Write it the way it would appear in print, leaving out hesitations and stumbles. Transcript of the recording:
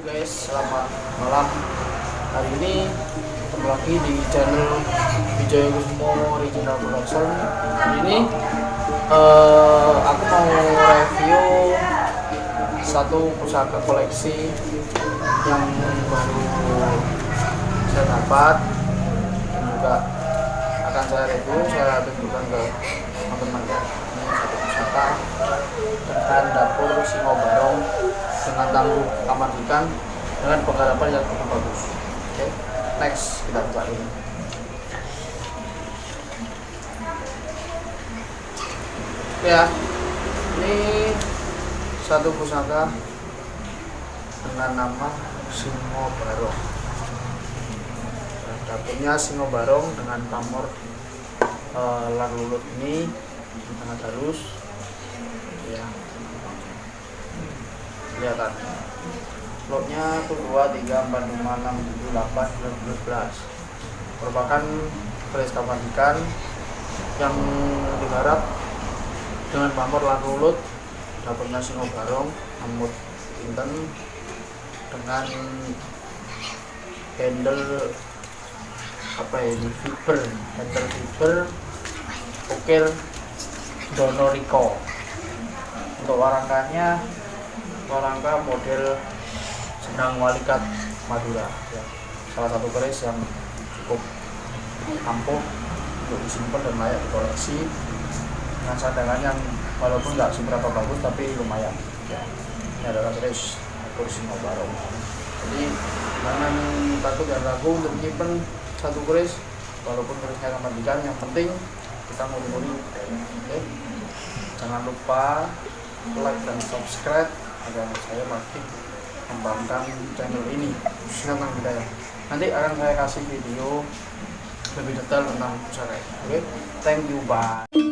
Guys, selamat malam. Hari ini ketemu lagi di channel Wijaya Kusmo Original Production. Hari ini aku mau review satu pusaka koleksi yang baru saya dapat dan juga akan saya review, saya tunjukkan ke teman-teman. Ini satu pusaka dengan dapur Singo Barong dengan tangguh kamar ikan dengan penggarapan yang cukup bagus. Oke, next kita buka ini. Oke ya, ini satu pusaka dengan nama Singo Barong. Dapurnya Singo Barong dengan pamor lar lulut ini sangat halus ya, kelihatan lotnya tuh 2, 3, 4, 5, 6, 7, 8, 9, 12 merupakan keris kamar ikan yang digarap dengan pamor lar lulut. Dapurnya Singo Barong amut pinten dengan handle apa ya ini, handle fiber ukir Donoriko. Untuk warangkanya warangka model Sendang Walikat Madura ya. Salah satu keris yang cukup ampuh untuk disimpan dan layak dikoleksi dengan sandangan yang walaupun nggak seberapa bagus tapi lumayan ya. Ini adalah keris Singo Barong. Jadi jangan takut dan ragu untuk menyimpan satu keris walaupun kerisnya kamar ikan, yang penting kita nguri-nguri. Oke, jangan lupa like dan subscribe agar saya makin mengembangkan channel ini khususnya tentang budaya. Nanti akan saya kasih video lebih detail tentang pusaka. Oke, thank you, bye.